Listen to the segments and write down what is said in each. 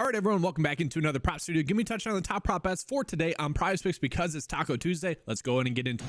All right, everyone, welcome back into another prop studio. Give me a touchdown on the top prop bets for today on PrizePicks because it's Taco Tuesday. Let's go in and get into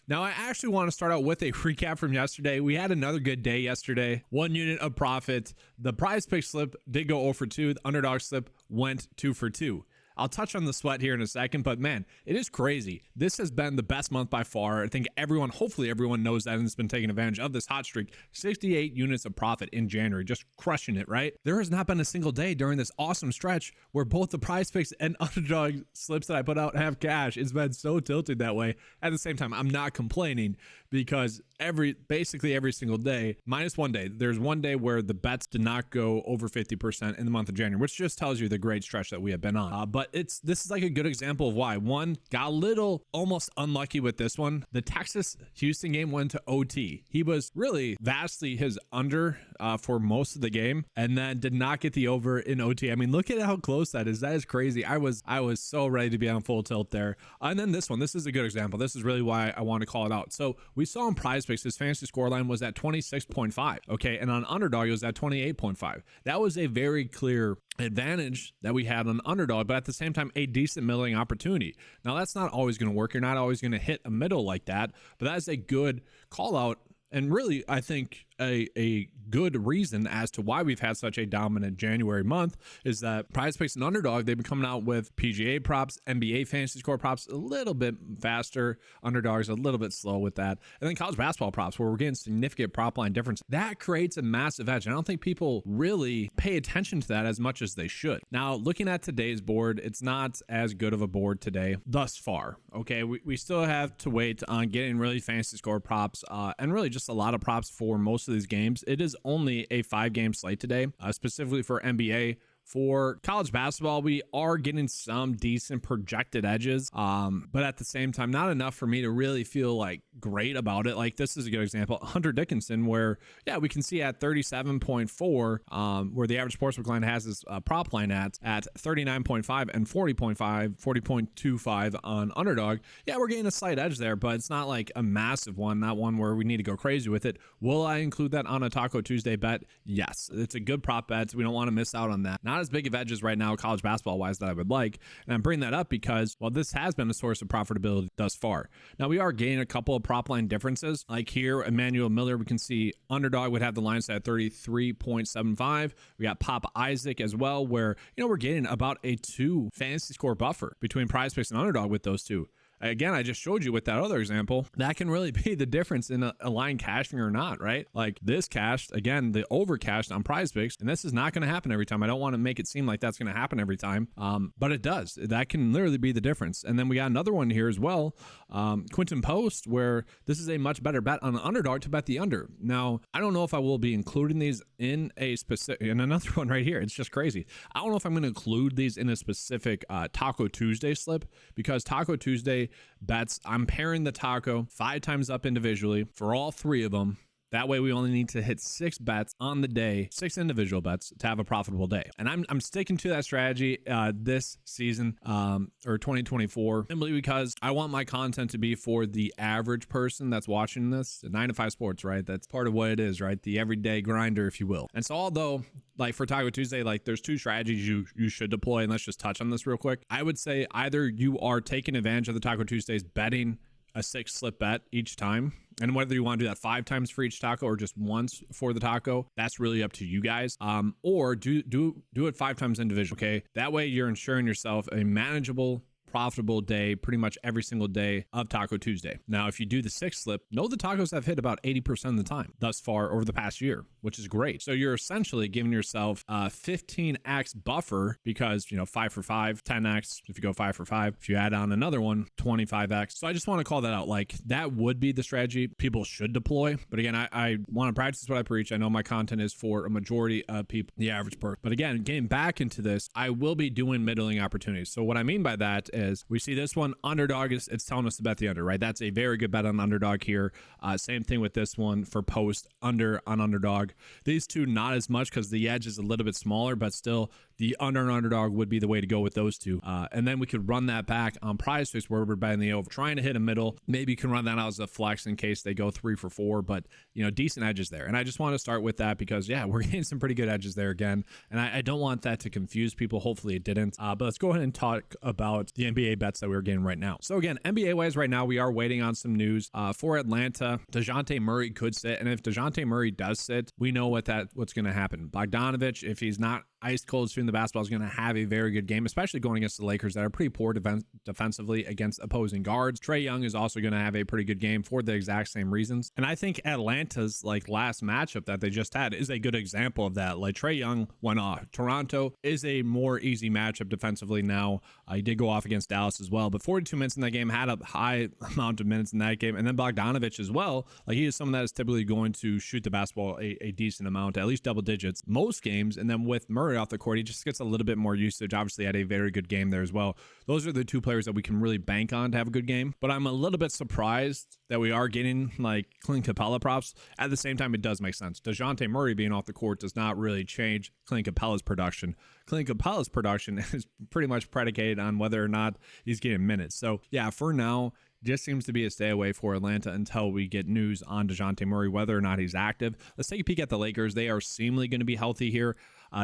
Now, I actually want to start out with a recap from yesterday. We had another good day yesterday. 1 unit of profit. The PrizePicks slip did go 0 for 2. The underdog slip went 2 for 2. I'll touch on the sweat here in a second, but man, it is crazy. This has been the best month by far. I think hopefully everyone knows that and has been taking advantage of this hot streak. 68 units of profit in January, just crushing it, right? There has not been a single day during this awesome stretch where both the PrizePicks and underdog slips that I put out have cash. It's been so tilted that way. At the same time, I'm not complaining because basically every single day, minus one day, there's one day where the bets did not go over 50% in the month of January, which just tells you the great stretch that we have been on. But this is like a good example of why. One, got a little almost unlucky with this one. The Texas-Houston game went to OT. He was really vastly his under for most of the game and then did not get the over in OT. I mean, look at how close that is. That is crazy. I was so ready to be on full tilt there. And then this one, this is a good example. This is really why I want to call it out. So we saw in PrizePicks, his fantasy scoreline was at 26.5. Okay. And on underdog, it was at 28.5. That was a very clear advantage that we had on underdog, but at the same time, a decent middling opportunity. Now, that's not always going to work. You're not always going to hit a middle like that, but that is a good call out. And really, I think a good reason as to why we've had such a dominant January month is that PrizePicks and Underdog, they've been coming out with PGA props, NBA fantasy score props a little bit faster. Underdog's a little bit slow with that. And then college basketball props where we're getting significant prop line difference. That creates a massive edge. I don't think people really pay attention to that as much as they should. Now, looking at today's board, it's not as good of a board today thus far. Okay, we still have to wait on getting really fantasy score props and really just a lot of props for most of these games. It is only a 5-game slate today, specifically for NBA. For college basketball, we are getting some decent projected edges, but at the same time, not enough for me to really feel like great about it. Like this is a good example, Hunter Dickinson, where yeah, we can see at 37.4, where the average sportsbook line has this prop line at 39.5 and 40.5, 40.25 on underdog. Yeah, we're getting a slight edge there, but it's not like a massive one, not one where we need to go crazy with it. Will I include that on a Taco Tuesday bet? Yes, it's a good prop bet. So we don't want to miss out on that. Not as big of edges right now, college basketball wise, that I would like. And I'm bringing that up because, well, this has been a source of profitability thus far. Now, we are gaining a couple of prop line differences. Like here, Emmanuel Miller, we can see underdog would have the line set at 33.75. We got Pop Isaac as well, where, you know, we're getting about a 2 fantasy score buffer between PrizePicks and underdog with those two. Again, I just showed you with that other example, that can really be the difference in a line cashing or not, right? Like this cashed, again, the over cashed on PrizePicks, and this is not going to happen every time. I don't want to make it seem like that's going to happen every time, but it does. That can literally be the difference. And then we got another one here as well, Quinton Post, where this is a much better bet on the underdog to bet the under. Now, I don't know if I will be including these in a specific, and another one right here, it's just crazy. I don't know if I'm going to include these in a specific Taco Tuesday slip because Taco Tuesday bets, I'm pairing the taco 5 times up individually for all 3 of them. That way we only need to hit 6 bets on the day, 6 individual bets to have a profitable day. And I'm sticking to that strategy this season or 2024 simply because I want my content to be for the average person that's watching this, 9 to 5 sports, right? That's part of what it is, right? The everyday grinder, if you will. And so although like for Taco Tuesday, like there's 2 strategies you should deploy, and let's just touch on this real quick. I would say either you are taking advantage of the Taco Tuesdays betting a 6 slip bet each time. And whether you want to do that 5 times for each taco or just once for the taco, that's really up to you guys. Or do it 5 times individual. Okay. That way you're ensuring yourself a manageable, profitable day pretty much every single day of Taco Tuesday. Now, if you do the 6 slip, know the tacos have hit about 80% of the time thus far over the past year, which is great. So you're essentially giving yourself a 15x buffer because, you know, 5 for 5, 10x if you go 5 for 5. If you add on another one, 25x. So I just want to call that out. Like that would be the strategy people should deploy. But again, I want to practice what I preach. I know my content is for a majority of people, the average person. But again, getting back into this, I will be doing middling opportunities. So what I mean by that is we see this one underdog is it's telling us to bet the under, right? That's a very good bet on underdog here. Same thing with this one for post under on underdog. These two not as much because the edge is a little bit smaller, but still the under and underdog would be the way to go with those two. And then we could run that back on PrizePicks where we're betting the over, trying to hit a middle. Maybe you can run that out as a flex in case they go 3 for 4, but decent edges there. And I just want to start with that because we're getting some pretty good edges there again. And I don't want that to confuse people. Hopefully it didn't. But let's go ahead and talk about the NBA bets that we're getting right now. So again, NBA wise right now, we are waiting on some news for Atlanta. DeJounte Murray could sit. And if DeJounte Murray does sit, we know what's going to happen. Bogdanovich, if he's not ice cold shooting the basketball, is going to have a very good game, especially going against the Lakers that are pretty poor defensively against opposing guards. Trae Young is also going to have a pretty good game for the exact same reasons. And I think Atlanta's last matchup that they just had is a good example of that. Trae Young went off. Toronto is a more easy matchup defensively now. He did go off against Dallas as well, but 42 minutes in that game, had a high amount of minutes in that game. And then Bogdanovich as well. He is someone that is typically going to shoot the basketball a decent amount, at least double digits most games. And then with Murray off the court, he just gets a little bit more usage. Obviously had a very good game there as well. Those are the two players that we can really bank on to have a good game. But I'm a little bit surprised that we are getting Clint Capella props. At the same time, it does make sense. DeJounte Murray being off the court does not really change Clint Capella's production. Clint Capella's production is pretty much predicated on whether or not he's getting minutes. So for now, just seems to be a stay away for Atlanta until we get news on DeJounte Murray, whether or not he's active. Let's take a peek at the Lakers. They are seemingly going to be healthy here.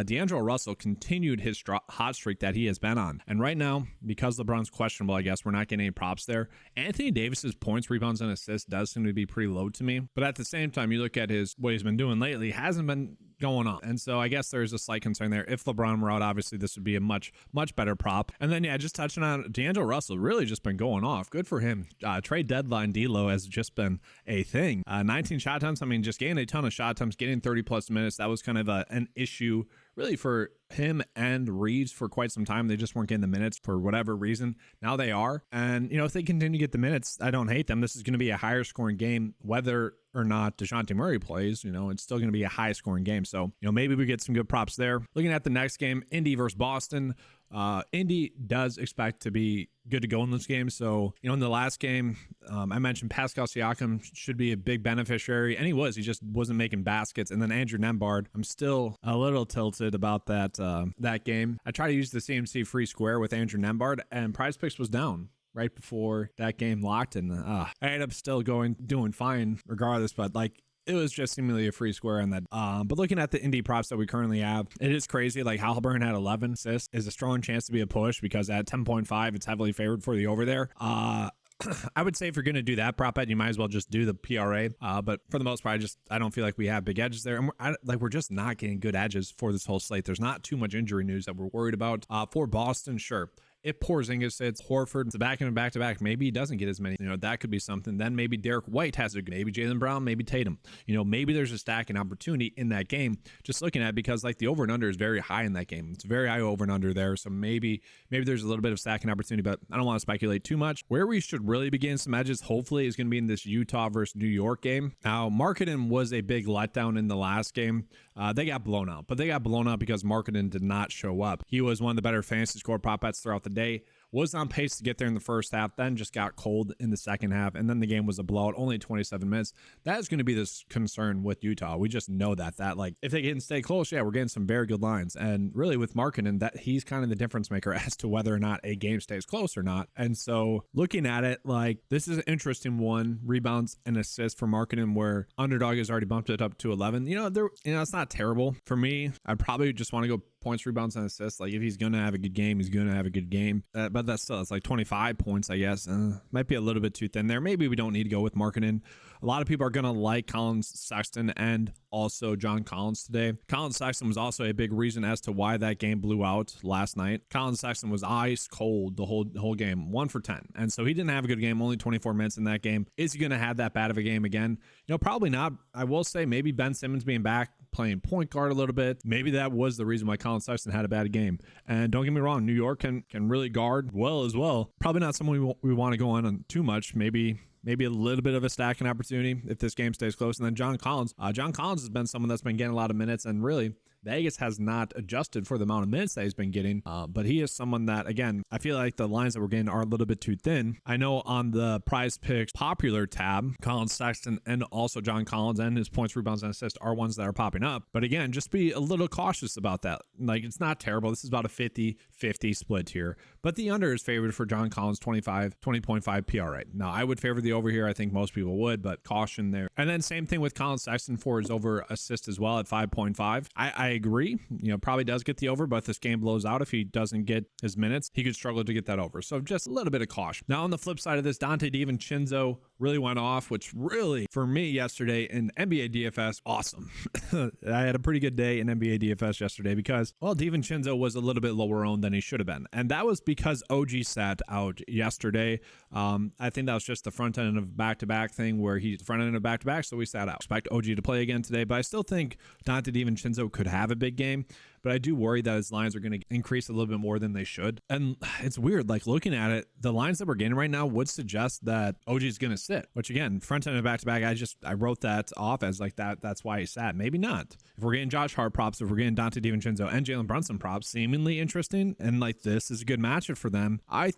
D'Angelo Russell continued his hot streak that he has been on. And right now, because LeBron's questionable, I guess we're not getting any props there. Anthony Davis's points, rebounds, and assists does seem to be pretty low to me. But at the same time, you look at what he's been doing lately, hasn't been going on. And so I guess there's a slight concern there. If LeBron were out, obviously this would be a much better prop. And then just touching on D'Angelo Russell, really just been going off. Good for him. Trade deadline D'Lo has just been a thing. 19 shot attempts. I mean, just getting a ton of shot attempts, getting 30 plus minutes. That was kind of an issue really for him and Reeves for quite some time. They just weren't getting the minutes for whatever reason. Now they are. And, if they continue to get the minutes, I don't hate them. This is going to be a higher scoring game, whether or not DeJounte Murray plays, it's still going to be a high scoring game. So, maybe we get some good props there. Looking at the next game, Indy versus Boston. Indy does expect to be good to go in this game. So, in the last game, I mentioned Pascal Siakam should be a big beneficiary, and he just wasn't making baskets. And then Andrew Nembhard, I'm still a little tilted about that game. I try to use the CMC free square with Andrew Nembhard, and PrizePicks was down right before that game locked, and I ended up still doing fine regardless, but it was just seemingly a free square on that. But looking at the indie props that we currently have, it is crazy. Halliburton had 11 assists, is a strong chance to be a push because at 10.5, it's heavily favored for the over there. I would say if you're going to do that prop bet, you might as well just do the PRA. But for the most part, I don't feel like we have big edges there. And we're just not getting good edges for this whole slate. There's not too much injury news that we're worried about. For Boston, sure. If Porzingis sits, Horford, the back and back to back, maybe he doesn't get as many. That could be something. Then maybe Derek White has a good, maybe Jaylen Brown, maybe Tatum. Maybe there's a stacking opportunity in that game. Just looking at it because the over and under is very high in that game. It's very high over and under there. So maybe there's a little bit of stacking opportunity, but I don't want to speculate too much. Where we should really be getting some edges, hopefully, is going to be in this Utah versus New York game. Now, Markkanen was a big letdown in the last game. They got blown out, but they got blown out because Markkanen did not show up. He was one of the better fantasy score prop bets throughout the day. Was on pace to get there in the first half, then just got cold in the second half, and then the game was a blowout, only 27 minutes. That is going to be this concern with Utah. We just know that if they can stay close, we're getting some very good lines. And really with Markkanen, that he's kind of the difference maker as to whether or not a game stays close or not. And so looking at it, this is an interesting one, rebounds and assists for Markkanen, where underdog has already bumped it up to 11. It's not terrible. For me, I'd probably just want to go points, rebounds, and assists. If he's going to have a good game, he's going to have a good game. But that's still, it's 25 points, I guess. Might be a little bit too thin there. Maybe we don't need to go with Markkanen. A lot of people are going to like Colin Sexton and also John Collins today. Colin Sexton was also a big reason as to why that game blew out last night. Colin Sexton was ice cold the whole game, 1 for 10. And so he didn't have a good game, only 24 minutes in that game. Is he going to have that bad of a game again? Probably not. I will say maybe Ben Simmons being back, playing point guard a little bit. Maybe that was the reason why Colin Sexton had a bad game. And don't get me wrong, New York can really guard well as well. Probably not someone we want to go on too much. Maybe a little bit of a stacking opportunity if this game stays close. And then John Collins has been someone that's been getting a lot of minutes and really Vegas has not adjusted for the amount of minutes that he's been getting, but he is someone that, again, I feel like the lines that we're getting are a little bit too thin. I know on the Prize Picks popular tab, Colin Sexton and also John Collins and his points, rebounds, and assists are ones that are popping up. But again, just be a little cautious about that. Like, it's not terrible. This is about a 50-50 split here. But the under is favored for John Collins, 20.5 PRA. Now, I would favor the over here. I think most people would, but caution there. And then same thing with Colin Sexton for his over assist as well at 5.5. I agree. Probably does get the over, but if this game blows out, if he doesn't get his minutes, he could struggle to get that over. So just a little bit of caution. Now, on the flip side of this, Donte DiVincenzo really went off, which really, for me yesterday in NBA DFS, awesome. I had a pretty good day in NBA DFS yesterday because, well, DiVincenzo was a little bit lower owned than he should have been. And that was because OG sat out yesterday. I think that was just the front end of back-to-back thing where he's front end of back-to-back, so we sat out. Expect OG to play again today, but I still think Donte DiVincenzo could have a big game. But I do worry that his lines are going to increase a little bit more than they should. And it's weird, like looking at it, the lines that we're getting right now would suggest that OG is going to sit, which again, front end of back-to-back, I wrote that off as like that's why he sat. Maybe not. If we're getting Josh Hart props, if we're getting Donte DiVincenzo and Jalen Brunson props, seemingly interesting, and like this is a good matchup for them. I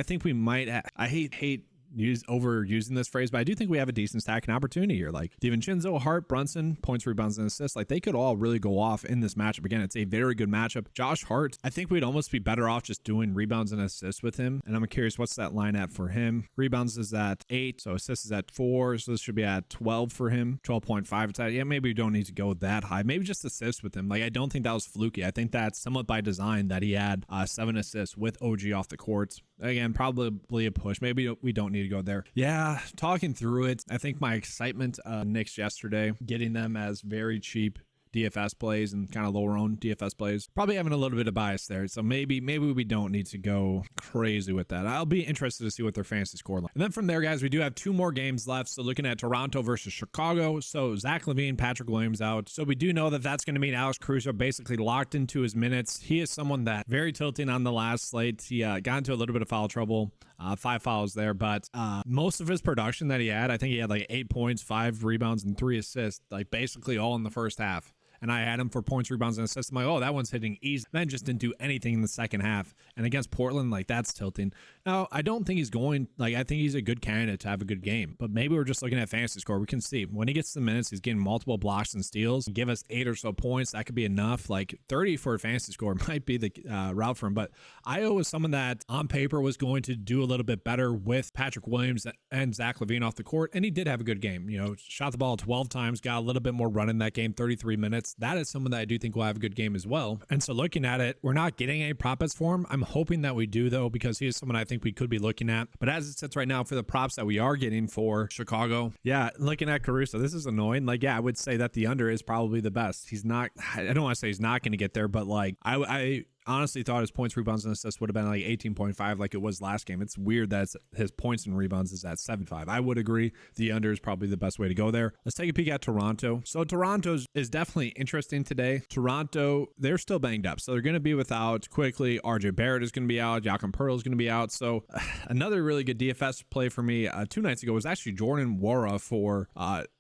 think we might, I hate overusing this phrase, but I do think we have a decent stacking opportunity here. Like DiVincenzo, Hart, Brunson, points, rebounds, and assists, like they could all really go off in this matchup. Again, it's a very good matchup. Josh Hart, I think we'd almost be better off just doing rebounds and assists with him. And I'm curious, what's that line at for him? Rebounds is at 8, so assists is at 4, so this should be at 12 for him. 12.5. It's at, yeah, maybe we don't need to go that high. Maybe just assists with him. Like, I don't think that was fluky. I think that's somewhat by design that he had 7 assists with OG off the courts. Again, probably a push. Maybe we don't need to go there. Yeah, talking through it, I think my excitement Knicks yesterday, getting them as very cheap DFS plays and kind of lower owned DFS plays, probably having a little bit of bias there. So maybe we don't need to go crazy with that. I'll be interested to see what their fantasy score like. And then from there, guys, we do have 2 more games left. So looking at Toronto versus Chicago. So Zach LaVine, Patrick Williams out. So we do know that that's going to mean Alex Caruso basically locked into his minutes. He is someone that very tilting on the last slate. He got into a little bit of foul trouble. 5 fouls there, but most of his production that he had, I think he had like 8 points, 5 rebounds, and 3 assists, like basically all in the first half. And I had him for points, rebounds, and assists. I'm like, oh, that one's hitting easy. Then just didn't do anything in the second half. And against Portland, like, that's tilting. Now, I don't think he's going, like, I think he's a good candidate to have a good game. But maybe we're just looking at fantasy score. We can see when he gets the minutes, he's getting multiple blocks and steals. Give us 8 or so points. That could be enough. Like, 30 for a fantasy score might be the route for him. But Io was someone that on paper was going to do a little bit better with Patrick Williams and Zach LaVine off the court. And he did have a good game. Shot the ball 12 times, got a little bit more run in that game, 33 minutes. That is someone that I do think will have a good game as well. And so looking at it, we're not getting any prop bets for him. I'm hoping that we do, though, because he is someone I think we could be looking at. But as it sits right now for the props that we are getting for Chicago, yeah, looking at Caruso, this is annoying. Like, yeah, I would say that the under is probably the best. He's not, I don't want to say he's not going to get there, but like, I honestly thought his points, rebounds, and assists would have been like 18.5 like it was last game. It's weird that his points and rebounds is at 7.5. I would agree the under is probably the best way to go there. Let's take a peek at Toronto. So Toronto is definitely interesting today. Toronto, they're still banged up. So they're going to be without quickly. RJ Barrett is going to be out. Joachim Poeltl is going to be out. So another really good DFS play for me 2 nights ago was actually Jordan Nwora for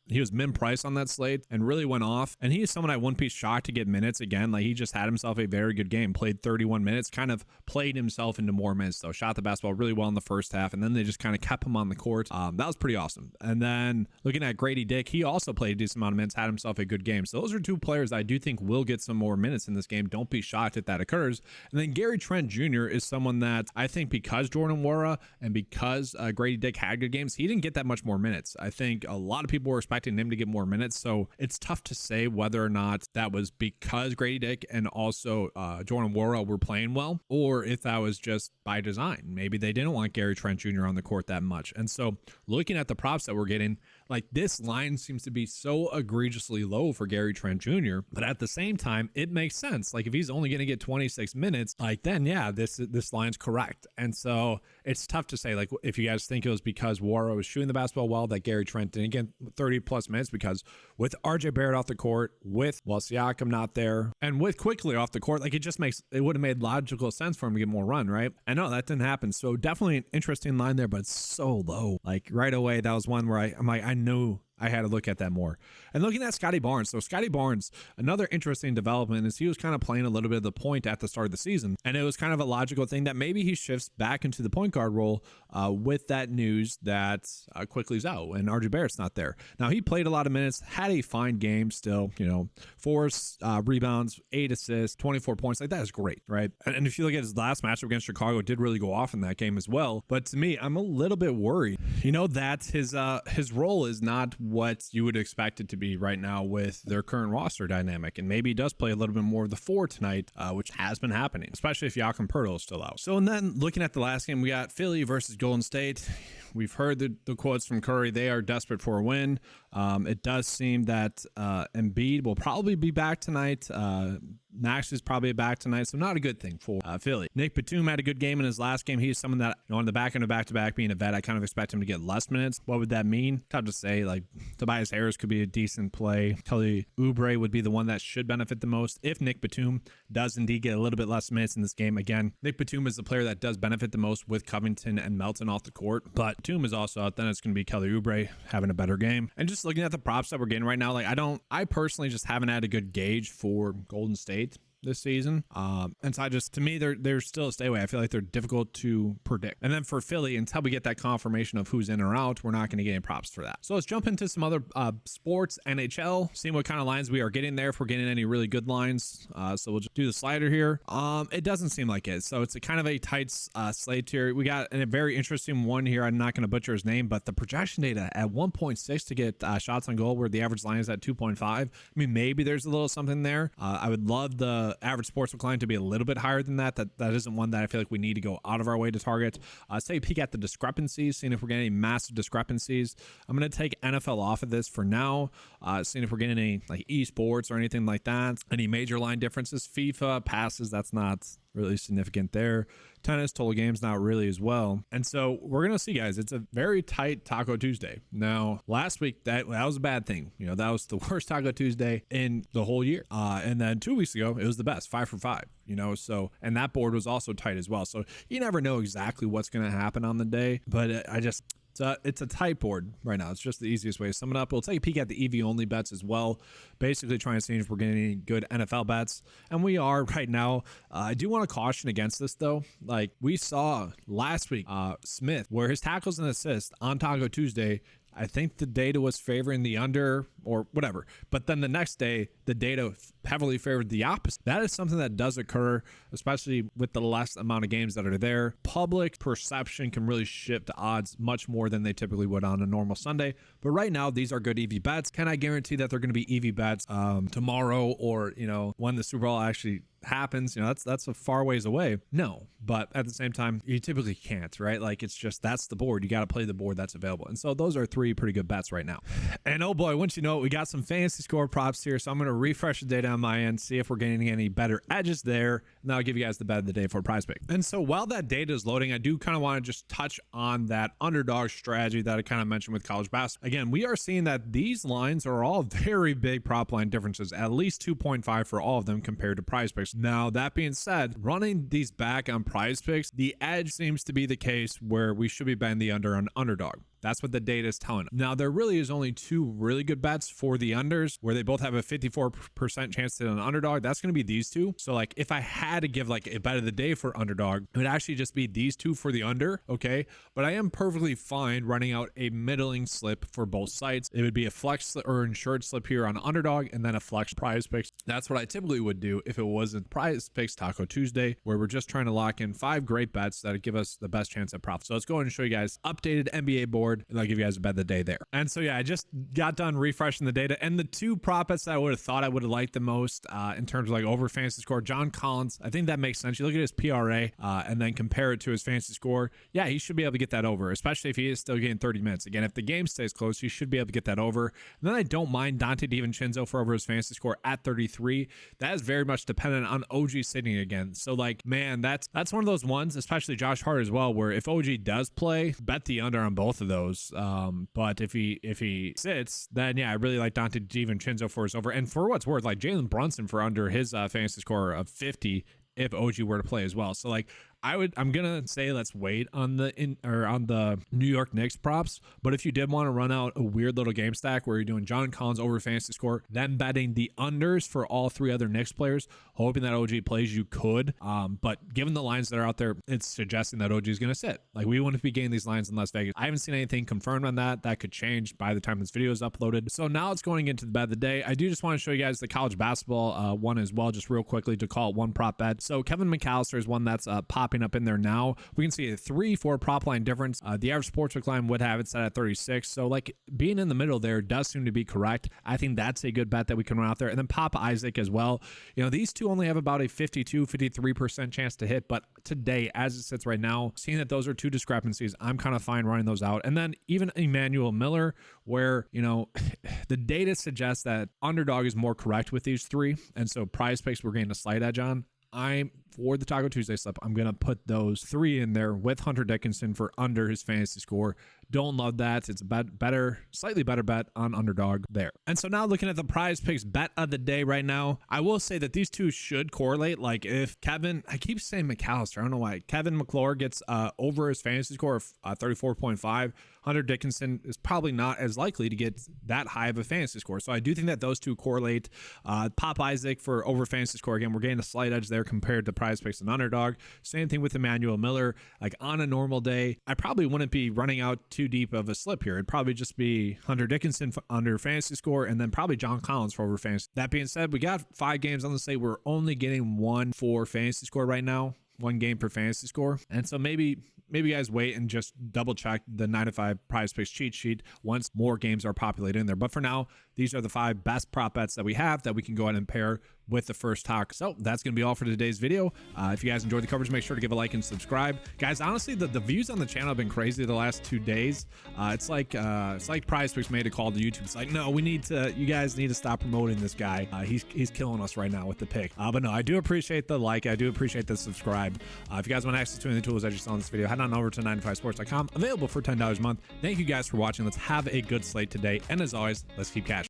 he was min price on that slate and really went off. And he is someone I one piece shocked to get minutes again. Like, he just had himself a very good game, played 31 minutes, kind of played himself into more minutes though. Shot the basketball really well in the first half, and then they just kind of kept him on the court. That was pretty awesome. And then looking at Grady Dick, he also played a decent amount of minutes, had himself a good game. So those are 2 players I do think will get some more minutes in this game. Don't be shocked if that occurs. And then Gary Trent Jr. is someone that I think because Jordan Nwora and because Grady Dick had good games, he didn't get that much more minutes. I think a lot of people were expecting him to get more minutes. So it's tough to say whether or not that was because Grady Dick and also Jordan Nwora were playing well, or if that was just by design. Maybe they didn't want Gary Trent Jr. on the court that much. And so looking at the props that we're getting, like, this line seems to be so egregiously low for Gary Trent Jr., but at the same time, it makes sense. Like, if he's only going to get 26 minutes, like, then yeah, this line's correct. And so it's tough to say, like, if you guys think it was because Nwora was shooting the basketball well that Gary Trent didn't get 30 plus minutes, because with RJ Barrett off the court, with Siakam not there, and with Quickly off the court, like, it would have made logical sense for him to get more run, right? I know that didn't happen. So definitely an interesting line there, but it's so low. Like, right away, that was one where I'm like, I I had to look at that more. And looking at Scotty Barnes. So Scotty Barnes, another interesting development is he was kind of playing a little bit of the point at the start of the season. And it was kind of a logical thing that maybe he shifts back into the point guard role with that news that Quickly's out and RJ Barrett's not there. Now, he played a lot of minutes, had a fine game still, 4 rebounds, 8 assists, 24 points. Like, that is great, right? And if you look at his last matchup against Chicago, it did really go off in that game as well. But to me, I'm a little bit worried, that his role is not what you would expect it to be right now with their current roster dynamic. And maybe he does play a little bit more of the 4 tonight, which has been happening, especially if Jakob Poeltl is still out. So, and then looking at the last game, we got Philly versus Golden State. We've heard the quotes from Curry. They are desperate for a win. It does seem that Embiid will probably be back tonight. Max is probably back tonight, so not a good thing for Philly. Nick Batum had a good game in his last game. He's someone that, on the back end of back-to-back, being a vet, I kind of expect him to get less minutes. What would that mean? Tough to say. Like, Tobias Harris could be a decent play. Kelly Oubre would be the one that should benefit the most if Nick Batum does indeed get a little bit less minutes in this game. Again, Nick Batum is the player that does benefit the most with Covington and Melton off the court, but Batum is also out. Then it's going to be Kelly Oubre having a better game. And just looking at the props that we're getting right now, like, I personally just haven't had a good gauge for Golden State this season. And so to me, they're still a stay away. I feel like they're difficult to predict. And then for Philly, until we get that confirmation of who's in or out, we're not going to get any props for that. So let's jump into some other sports, NHL, seeing what kind of lines we are getting there, if we're getting any really good lines. So we'll just do the slider here. It doesn't seem like it. So it's a kind of a tight slate here. We got a very interesting one here. I'm not going to butcher his name, but the projection data at 1.6 to get shots on goal, where the average line is at 2.5. I mean, maybe there's a little something there. I would love the average sportsbook line to be a little bit higher than that. That isn't one that I feel like we need to go out of our way to target. Say peek at the discrepancies, seeing if we're getting any massive discrepancies. I'm going to take NFL off of this for now, seeing if we're getting any like esports or anything like that. Any major line differences. FIFA passes, that's not really significant there. Tennis, total games, not really as well. And so we're going to see, guys, it's a very tight Taco Tuesday. Now, last week, that was a bad thing. That was the worst Taco Tuesday in the whole year. And then 2 weeks ago, it was the best, 5 for 5, so, and that board was also tight as well. So you never know exactly what's going to happen on the day, but it's a tight board right now. It's just the easiest way to sum it up. We'll take a peek at the EV only bets as well. Basically trying to see if we're getting any good NFL bets. And we are right now. I do want to caution against this though. Like we saw last week, Smith, where his tackles and assists on Taco Tuesday, I think the data was favoring the under or whatever. But then the next day, the data heavily favored the opposite. That is something that does occur, especially with the less amount of games that are there. Public perception can really shift odds much more than they typically would on a normal Sunday. But right now, these are good EV bets. Can I guarantee that they're going to be EV bets tomorrow or, when the Super Bowl actually happens? That's a far ways away. No, but at the same time, you typically can't, right? Like it's just, that's the board. You got to play the board that's available. And so those are 3 pretty good bets right now. And oh boy, once you know it, we got some fantasy score props here. So I'm going to refresh the data on my end, see if we're getting any better edges there. And I'll give you guys the bet of the day for PrizePicks. And so while that data is loading, I do kind of want to just touch on that underdog strategy that I kind of mentioned with college basketball. Again, we are seeing that these lines are all very big prop line differences, at least 2.5 for all of them compared to PrizePicks. Now, that being said, running these back on PrizePicks, the edge seems to be the case where we should be betting the under on underdog. That's what the data is telling us. Now, there really is only 2 really good bets for the unders where they both have a 54% chance to hit an underdog. That's going to be these 2. So like if I had to give like a bet of the day for underdog, it would actually just be these 2 for the under. Okay. But I am perfectly fine running out a middling slip for both sites. It would be a flex or insured slip here on underdog and then a flex PrizePicks. That's what I typically would do if it wasn't PrizePicks Taco Tuesday, where we're just trying to lock in 5 great bets that give us the best chance at profit. So let's go ahead and show you guys updated NBA board, and I'll give you guys a bet of the day there. And so yeah, I just got done refreshing the data, and the 2 prop bets that I would have thought I would have liked the most in terms of like over fantasy score, John Collins, I think that makes sense. You look at his PRA and then compare it to his fantasy score. Yeah, he should be able to get that over, especially if he is still getting 30 minutes. Again, if the game stays close, he should be able to get that over. And then I don't mind Dante DiVincenzo for over his fantasy score at 33. That is very much dependent on OG sitting again. So like, man, that's one of those ones, especially Josh Hart as well, where if OG does play, bet the under on both of those. But if he sits, then yeah, I really like Dante DiVincenzo for his over. And for what's worth, like Jalen Brunson for under his fantasy score of 50 if OG were to play as well. So like, I'm gonna say let's wait on the New York Knicks props. But if you did want to run out a weird little game stack where you're doing John Collins over fantasy score, then betting the unders for all 3 other Knicks players, hoping that OG plays, you could. But given the lines that are out there, it's suggesting that OG is gonna sit. Like, we wouldn't be getting these lines in Las Vegas. I haven't seen anything confirmed on that. That could change by the time this video is uploaded. So now it's going into the bet of the day. I do just want to show you guys the college basketball one as well, just real quickly to call it one prop bet. So Kevin McAllister is one that's popping up in there now. We can see a 3-4 prop line difference. The average sportsbook line would have it set at 36. So like being in the middle there does seem to be correct. I think that's a good bet that we can run out there. And then Pop Isaac as well. You know, these two only have about a 53% chance to hit, but today, as it sits right now, seeing that those are 2 discrepancies, I'm kind of fine running those out. And then even Emmanuel Miller, where, you know, the data suggests that underdog is more correct with these 3. And so PrizePicks, we're getting a slight edge on. For the Taco Tuesday slip, I'm going to put those 3 in there with Hunter Dickinson for under his fantasy score. Don't love that. It's a slightly better bet on underdog there. And so now looking at the PrizePicks bet of the day right now, I will say that these 2 should correlate. Like if I keep saying McAllister, I don't know why. Kevin McClure gets over his fantasy score of 34.5. Hunter Dickinson is probably not as likely to get that high of a fantasy score. So I do think that those 2 correlate. Pop Isaac for over fantasy score. Again, we're getting a slight edge there compared to PrizePicks and underdog. Same thing with Emmanuel Miller. Like on a normal day, I probably wouldn't be running out too deep of a slip here. It'd probably just be Hunter Dickinson under fantasy score and then probably John Collins for over fantasy. That being said, we got 5 games on the slate. We're only getting 1 for fantasy score right now. 1 game per fantasy score. And so maybe you guys wait and just double check the 9 to 5 PrizePicks cheat sheet once more games are populated in there. But for now, these are the 5 best prop bets that we have that we can go ahead and pair with the first talk. So that's going to be all for today's video. If you guys enjoyed the coverage, make sure to give a like and subscribe. Guys, honestly, the views on the channel have been crazy the last 2 days. It's like PrizePicks made a call to YouTube. It's like, no, you guys need to stop promoting this guy. He's killing us right now with the pick. But no, I do appreciate the like. I do appreciate the subscribe. If you guys want access to any of the tools that you saw in this video, head on over to 9to5sports.com. Available for $10 a month. Thank you guys for watching. Let's have a good slate today. And as always, let's keep cashing.